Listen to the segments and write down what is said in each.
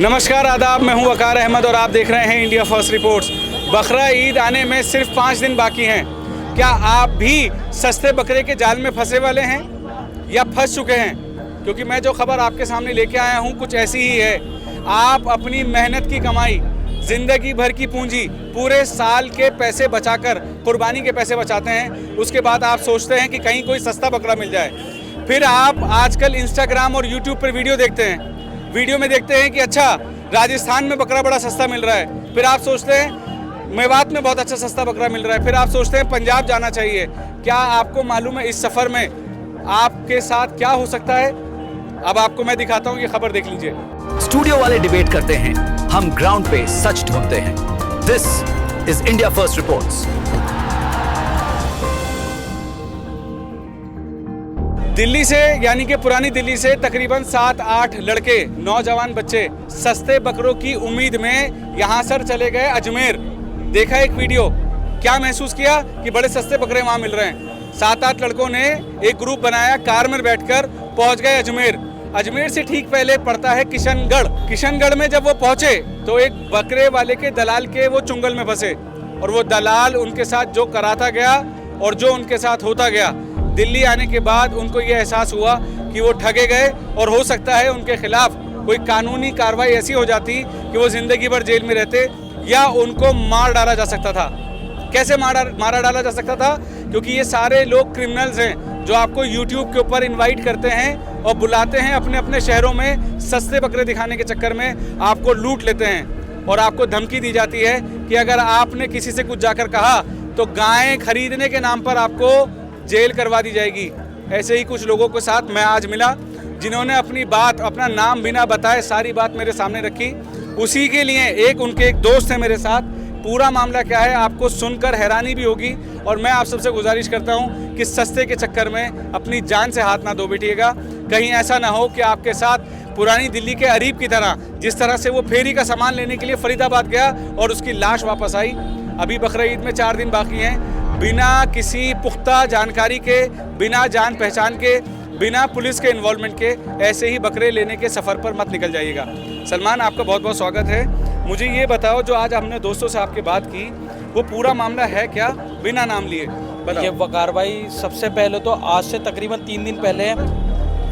नमस्कार आदाब, मैं हूं वकार अहमद और आप देख रहे हैं इंडिया फर्स्ट रिपोर्ट्स। बकरा ईद आने में सिर्फ 5 दिन बाकी हैं। क्या आप भी सस्ते बकरे के जाल में फंसे वाले हैं या फंस चुके हैं? क्योंकि मैं जो खबर आपके सामने लेके आया हूं कुछ ऐसी ही है। आप अपनी मेहनत की कमाई, ज़िंदगी भर की पूंजी, पूरे साल के पैसे बचाकर, कुर्बानी के पैसे बचाते हैं। उसके बाद आप सोचते हैं कि कहीं कोई सस्ता बकरा मिल जाए। फिर आप आजकल इंस्टाग्राम और यूट्यूब पर वीडियो देखते हैं। वीडियो में देखते हैं कि अच्छा राजस्थान में बकरा बड़ा सस्ता मिल रहा है। फिर आप सोचते हैं मेवात में बहुत अच्छा सस्ता बकरा मिल रहा है। फिर आप सोचते हैं पंजाब जाना चाहिए। क्या आपको मालूम है इस सफ़र में आपके साथ क्या हो सकता है? अब आपको मैं दिखाता हूँ, ये खबर देख लीजिए। स्टूडियो वाले डिबेट करते हैं, हम ग्राउंड पे सच ढूंढते हैं। This is India first reports. Delhi से, यानी कि पुरानी दिल्ली से तकरीबन 7-8 लड़के, नौजवान बच्चे सस्ते बकरों की उम्मीद में यहाँ सर चले गए अजमेर। देखा एक वीडियो, क्या महसूस किया कि बड़े सस्ते बकरे वहाँ मिल रहे हैं। 7-8 लड़कों ने एक ग्रुप बनाया, कार में बैठकर पहुँच गए अजमेर। अजमेर से ठीक पहले पड़ता है किशनगढ़। किशनगढ़ में जब वो पहुँचे तो एक बकरे वाले के दलाल के वो चुंगल में फंसे और वो दलाल उनके साथ जो कराता गया और जो उनके साथ होता गया, दिल्ली आने के बाद उनको ये एहसास हुआ कि वो ठगे गए और हो सकता है उनके खिलाफ कोई कानूनी कार्रवाई ऐसी हो जाती कि वो ज़िंदगी भर जेल में रहते या उनको मार डाला जा सकता था। कैसे मारा डाला जा सकता था? क्योंकि ये सारे लोग क्रिमिनल्स हैं जो आपको यूट्यूब के ऊपर इनवाइट करते हैं और बुलाते हैं अपने अपने शहरों में। सस्ते बकरे दिखाने के चक्कर में आपको लूट लेते हैं और आपको धमकी दी जाती है कि अगर आपने किसी से कुछ जाकर कहा तो गायें खरीदने के नाम पर आपको जेल करवा दी जाएगी। ऐसे ही कुछ लोगों के साथ मैं आज मिला जिन्होंने अपनी बात, अपना नाम बिना बताए सारी बात मेरे सामने रखी। उसी के लिए उनके एक दोस्त है मेरे साथ। पूरा मामला क्या है आपको सुनकर हैरानी भी होगी और मैं आप सबसे गुजारिश करता हूं कि सस्ते के चक्कर में अपनी जान से हाथ ना धो बैठिएगा। कहीं ऐसा ना हो कि आपके साथ पुरानी दिल्ली के अरीब की तरह, जिस तरह से वो फेरी का सामान लेने के लिए फरीदाबाद गया और उसकी लाश वापस आई। अभी बकरा ईद में 4 दिन बाकी हैं। बिना किसी पुख्ता जानकारी के, बिना जान पहचान के, बिना पुलिस के इन्वॉल्वमेंट के ऐसे ही बकरे लेने के सफ़र पर मत निकल जाइएगा। सलमान, आपका बहुत बहुत स्वागत है। मुझे ये बताओ, जो आज हमने दोस्तों से आपके बात की, वो पूरा मामला है क्या, बिना नाम लिए बताओ। ये वकार भाई, सबसे पहले तो आज से तकरीबन 3 दिन पहले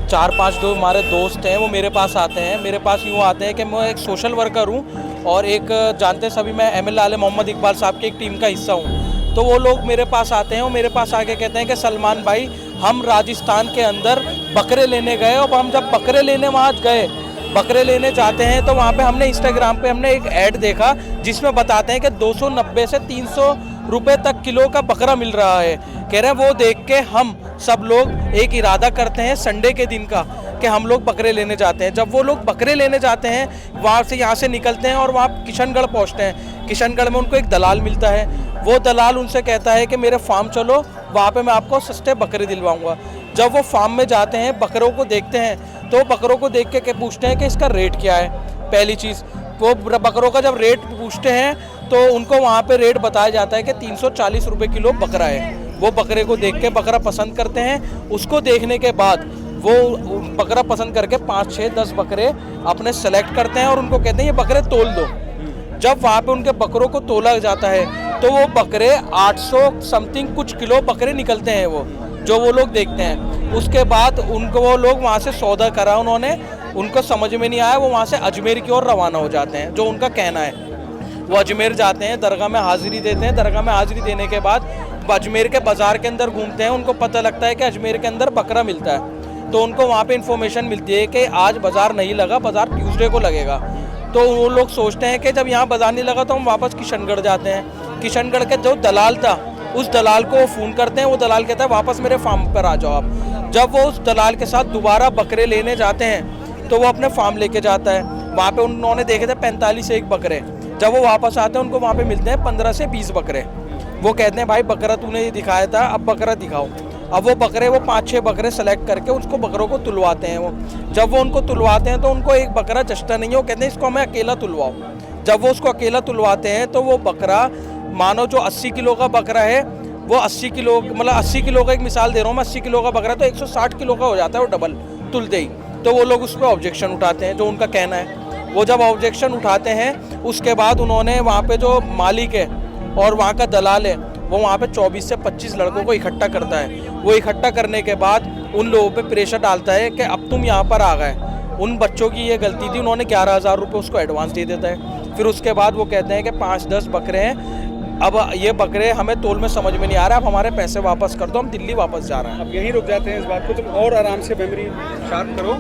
4-5 जो हमारे दोस्त हैं वो मेरे पास आते हैं। मेरे पास यूँ आते हैं कि मैं एक सोशल वर्कर हूँ और एक जानते सभी मैं ML आले मोहम्मद इकबाल साहब की एक टीम का हिस्सा हूँ। तो वो लोग मेरे पास आते हैं और मेरे पास आके कहते हैं कि सलमान भाई, हम राजस्थान के अंदर बकरे लेने गए और हम जब बकरे लेने वहाँ गए, बकरे लेने जाते हैं तो वहाँ पे हमने इंस्टाग्राम पे हमने एक ऐड देखा जिसमें बताते हैं कि 290 से 300 रुपये तक किलो का बकरा मिल रहा है। कह रहे हैं वो देख के हम सब लोग एक इरादा करते हैं संडे के दिन का कि हम लोग बकरे लेने जाते हैं। जब वो लोग बकरे लेने जाते हैं, वहाँ से यहाँ से निकलते हैं और वहाँ किशनगढ़ पहुँचते हैं। किशनगढ़ में उनको एक दलाल मिलता है। वो दलाल उनसे कहता है कि मेरे फार्म चलो, वहाँ पे मैं आपको सस्ते बकरे दिलवाऊंगा। जब वो फार्म में जाते हैं, बकरों को देखते हैं तो बकरों को देख के पूछते हैं कि इसका रेट क्या है। पहली चीज़, वो बकरों का जब रेट पूछते हैं तो उनको वहाँ पे रेट बताया जाता है कि 340 रुपये किलो बकरा है। वो बकरे को देख के बकरा पसंद करते हैं। उसको देखने के बाद वो बकरा पसंद करके 5, 6, 10 बकरे अपने सेलेक्ट करते हैं और उनको कहते हैं ये बकरे तोल दो। जब वहाँ पे उनके बकरों को तोला जाता है तो वो बकरे 800 समथिंग कुछ किलो बकरे निकलते हैं वो लोग देखते हैं। उसके बाद उनको वो लोग वहाँ से सौदा करा उन्होंने, उनको समझ में नहीं आया, वो वहाँ से अजमेर की ओर रवाना हो जाते हैं। जो उनका कहना है, वो अजमेर जाते हैं, दरगाह में हाजिरी देते हैं। दरगाह में हाजिरी देने के बाद अजमेर के बाज़ार के अंदर घूमते हैं। उनको पता लगता है कि अजमेर के अंदर बकरा मिलता है। तो उनको वहाँ पे इन्फॉर्मेशन मिलती है कि आज बाज़ार नहीं लगा, बाज़ार ट्यूसडे को लगेगा। तो वो लोग सोचते हैं कि जब यहाँ बाज़ार नहीं लगा तो हम वापस किशनगढ़ जाते हैं। किशनगढ़ के जो दलाल था, उस दलाल को फ़ोन करते हैं। वो दलाल कहता है वापस मेरे फार्म पर आ जाओ आप। जब वो उस दलाल के साथ दोबारा बकरे लेने जाते हैं तो वो अपने फार्म लेके जाता है। वहाँ पे उन्होंने देखे थे 45 से 1 बकरे। जब वो वापस आते हैं उनको वहाँ पे मिलते हैं 15 से 20 बकरे। वो कहते हैं भाई बकरा तूने ये दिखाया था, अब बकरा दिखाओ। अब वो बकरे, वो 5-6 बकरे सेलेक्ट करके उसको बकरों को तुलवाते हैं। वो जब वो उनको तुलवाते हैं तो उनको एक बकरा जचता नहीं है। वो कहते हैं इसको हमें अकेला तुलवाओ। जब वो उसको अकेला तुलवाते हैं तो वो बकरा, मानो जो 80 किलो का बकरा है, वो 80 किलो, मतलब 80 किलो का एक मिसाल दे रहा हूँ मैं, 80 किलो का बकरा तो 160 किलो का हो जाता है वो डबल तुलते ही। तो वो लोग उस पर ऑब्जेक्शन उठाते हैं, जो उनका कहना है। वो जब ऑब्जेक्शन उठाते हैं उसके बाद उन्होंने वहाँ पे जो मालिक है और वहाँ का दलाल है वो वहाँ पे 24 से 25 लड़कों को इकट्ठा करता है। वो इकट्ठा करने के बाद उन लोगों पे प्रेशर डालता है कि अब तुम यहाँ पर आ गए। उन बच्चों की ये गलती थी, उन्होंने 11,000 रुपये उसको एडवांस दे देता है। फिर उसके बाद वो कहते हैं कि 5-10 बकरे हैं, अब ये बकरे हमें तोल में समझ में नहीं आ रहा, अब हमारे पैसे वापस कर दो, हम दिल्ली वापस जा रहे हैं। अब यहीं रुक जाते हैं इस बात को, तुम और आराम से मेमोरी शार्प करो।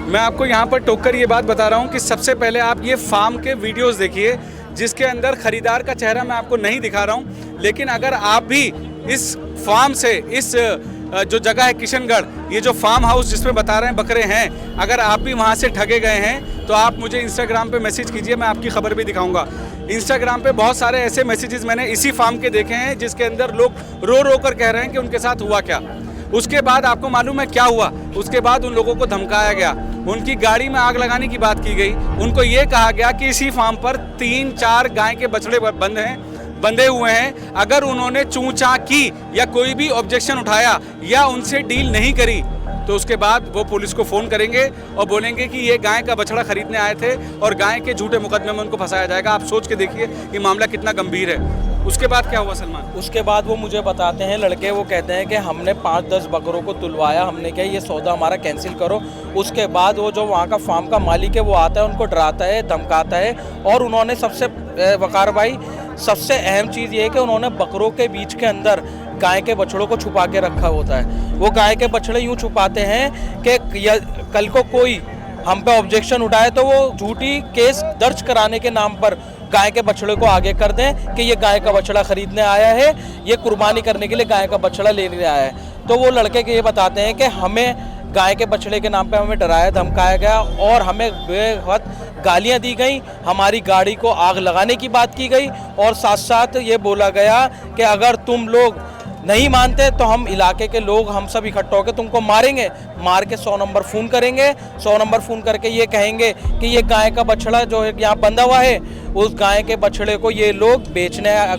मैं आपको यहाँ पर टोक कर ये बात बता रहा हूँ कि सबसे पहले आप ये फार्म के वीडियोस देखिए जिसके अंदर खरीदार का चेहरा मैं आपको नहीं दिखा रहा हूँ, लेकिन अगर आप भी इस फार्म से, इस जो जगह है किशनगढ़, ये जो फार्म हाउस जिसमें बता रहे हैं बकरे हैं, अगर आप भी वहाँ से ठगे गए हैं तो आप मुझे इंस्टाग्राम पे मैसेज कीजिए, मैं आपकी खबर भी दिखाऊंगा। इंस्टाग्राम पे बहुत सारे ऐसे मैसेजेस मैंने इसी फार्म के देखे हैं जिसके अंदर लोग रो रो कर कह रहे हैं कि उनके साथ हुआ क्या। उसके बाद आपको मालूम है क्या हुआ? उसके बाद उन लोगों को धमकाया गया, उनकी गाड़ी में आग लगाने की बात की गई, उनको ये कहा गया कि इसी फार्म पर 3-4 गाय के बछड़े बंधे हुए हैं, अगर उन्होंने चूं-चां की या कोई भी ऑब्जेक्शन उठाया या उनसे डील नहीं करी तो उसके बाद वो पुलिस को फ़ोन करेंगे और बोलेंगे कि ये गाय का बछड़ा खरीदने आए थे और गाय के झूठे मुकदमे में उनको फंसाया जाएगा। आप सोच के देखिए ये मामला कितना गंभीर है। उसके बाद क्या हुआ सलमान? उसके बाद वो मुझे बताते हैं लड़के, वो कहते हैं कि हमने 5-10 बकरों को तुलवाया, हमने कहा ये सौदा हमारा कैंसिल करो। उसके बाद वो जो वहाँ का फार्म का मालिक है वो आता है, उनको डराता है, धमकाता है। और उन्होंने सबसे वकार भाई सबसे अहम चीज़ ये है कि उन्होंने बकरों के बीच के अंदर गाय के बछड़ों को छुपा के रखा होता है। वो गाय के बछड़े यूँ छुपाते हैं कि कल को कोई हम पे ऑब्जेक्शन उठाए तो वो झूठी केस दर्ज कराने के नाम पर गाय के बछड़े को आगे कर दें कि ये गाय का बछड़ा खरीदने आया है, ये कुर्बानी करने के लिए गाय का बछड़ा लेने आया है। तो वो लड़के के ये बताते हैं कि हमें गाय के बछड़े के नाम पे हमें डराया धमकाया गया और हमें बेहद गालियां दी गई, हमारी गाड़ी को आग लगाने की बात की गई और साथ साथ ये बोला गया कि अगर तुम लोग नहीं मानते तो हम इलाके के लोग हम सब इकट्ठा होकर तुमको मारेंगे, मार के 100 नंबर फ़ोन करेंगे, 100 नंबर फ़ोन करके ये कहेंगे कि ये गाय का बछड़ा जो है यहाँ बंधा हुआ है, उस गाय के बछड़े को ये लोग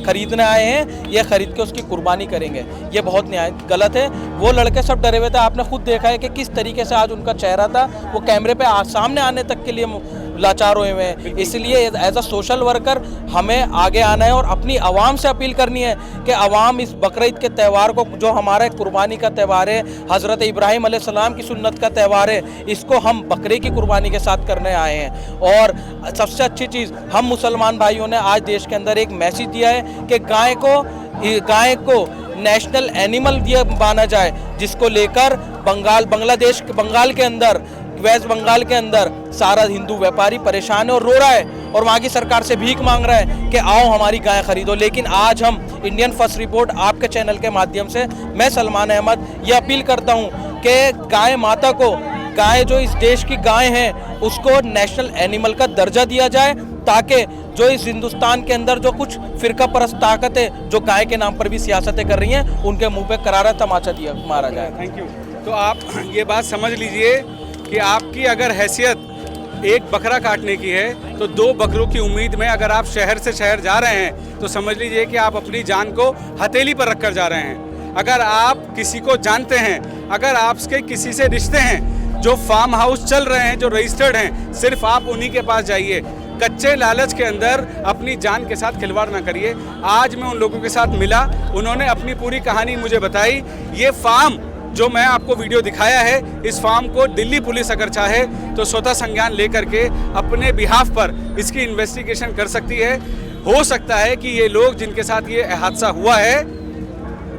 खरीदने आए हैं, ये खरीद के उसकी कुर्बानी करेंगे। ये बहुत न्याय गलत है। वो लड़के सब डरे हुए थे, आपने खुद देखा है कि किस तरीके से आज उनका चेहरा था, वो कैमरे पे सामने आने तक के लिए लाचार हुए हैं। इसलिए एज अ सोशल वर्कर हमें आगे आना है और अपनी आवाम से अपील करनी है कि आवाम इस बकरीद के त्यौहार को, जो हमारे कुर्बानी का त्यौहार है, हज़रत इब्राहीम अलैहिस्सलाम की सुन्नत का त्यौहार है, इसको हम बकरे की कुर्बानी के साथ करने आए हैं। और सबसे अच्छी चीज़, हम मुसलमान भाइयों ने आज देश के अंदर एक मैसेज दिया है कि गाय को नेशनल एनिमल माना जाए, जिसको लेकर बंगाल के अंदर, वेस्ट बंगाल के अंदर सारा हिंदू व्यापारी परेशान है और रो रहा है और वहाँ की सरकार से भीख मांग रहा है कि आओ हमारी गाय खरीदो। लेकिन आज हम इंडियन फर्स्ट रिपोर्ट आपके चैनल के माध्यम से, मैं सलमान अहमद ये अपील करता हूँ कि गाय माता को, गाय जो इस देश की गाय है, उसको नेशनल एनिमल का दर्जा दिया जाए, ताकि जो इस हिंदुस्तान के अंदर जो कुछ फिरका परस्त ताकतें जो गाय के नाम पर भी सियासतें कर रही हैं, उनके मुंह पे करारा तमाचा मारा जाए। Thank you. तो आप ये बात समझ लीजिए कि आपकी अगर हैसियत एक बकरा काटने की है तो 2 बकरों की उम्मीद में अगर आप शहर से शहर जा रहे हैं तो समझ लीजिए कि आप अपनी जान को हथेली पर रखकर जा रहे हैं। अगर आप किसी को जानते हैं, अगर आपके किसी से रिश्ते हैं, जो फार्म हाउस चल रहे हैं, जो रजिस्टर्ड हैं, सिर्फ आप उन्हीं के पास जाइए। कच्चे लालच के अंदर अपनी जान के साथ खिलवाड़ ना करिए। आज मैं उन लोगों के साथ मिला, उन्होंने अपनी पूरी कहानी मुझे बताई। ये फार्म जो मैं आपको वीडियो दिखाया है, इस फार्म को दिल्ली पुलिस अगर चाहे तो स्वतः संज्ञान लेकर के अपने बिहाफ पर इसकी इन्वेस्टिगेशन कर सकती है। हो सकता है कि ये लोग जिनके साथ ये हादसा हुआ है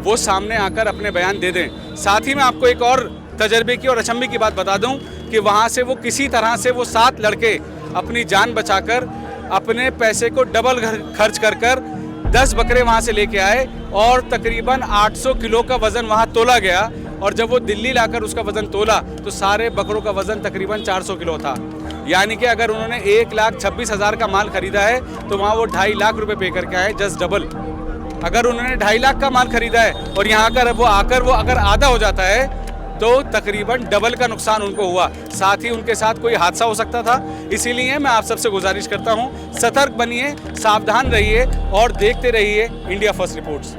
वो सामने आकर अपने बयान दे दें। साथ ही मैं आपको एक और तजर्बे की और अचंभे की बात बता दूं कि वहाँ से वो किसी तरह से वो 7 लड़के अपनी जान बचाकर अपने पैसे को डबल खर्च कर 10 बकरे वहाँ से लेके आए और तकरीबन 800 किलो का वज़न वहाँ तोला गया। और जब वो दिल्ली लाकर उसका वज़न तोला तो सारे बकरों का वज़न तकरीबन 400 किलो था। यानी कि अगर उन्होंने 1,26,000 का माल खरीदा है तो वहाँ वो 2.5 लाख रुपए पे करके आए, जस्ट डबल। अगर उन्होंने 2.5 लाख का माल खरीदा है और यहाँ आकर वो अगर आधा हो जाता है तो तकरीबन डबल का नुकसान उनको हुआ। साथ ही उनके साथ कोई हादसा हो सकता था। इसीलिए मैं आप सबसे गुजारिश करता हूँ, सतर्क बनिए, सावधान रहिए और देखते रहिए इंडिया फर्स्ट रिपोर्ट्स।